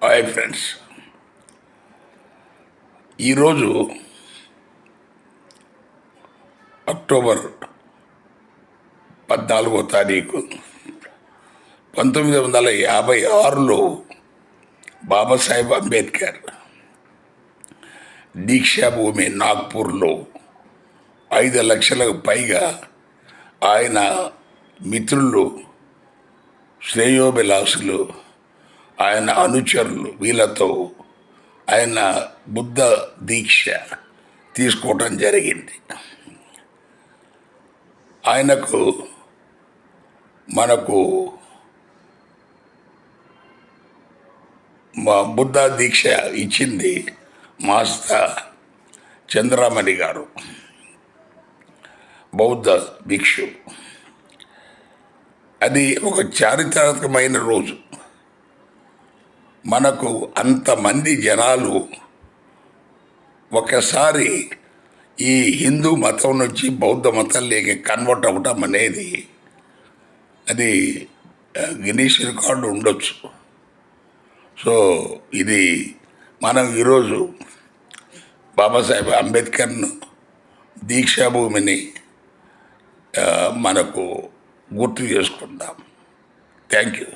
Hi friends, ఈరోజు October 14వ తారీఖు 1956లో బాబాసాహెబ్ అంబేద్కర్ దీక్షాభూమి నాగ్పూర్లో 5 లక్షలకు పైగా ఆయన మిత్రులు, శ్రేయోభిలాషులు, ఆయన అనుచరులు వీళ్ళతో ఆయన బుద్ధ దీక్ష తీసుకోవటం జరిగింది. మనకు బుద్ధ దీక్ష ఇచ్చింది మాస్తా చంద్రమణి గారు, బౌద్ధ భిక్షు. అది ఒక చారిత్రాత్మకమైన రోజు. మనకు అంతమంది జనాలు ఒకసారి ఈ హిందూ మతం నుంచి బౌద్ధ మతంలోకి కన్వర్ట్ అవ్వటం అనేది అది గిన్నీస్ రికార్డు ఉండొచ్చు. సో ఇది మనం ఈరోజు బాబాసాహెబ్ అంబేద్కర్ను దీక్షాభూమిని మనకు గుర్తు చేసుకుందాం. Thank you.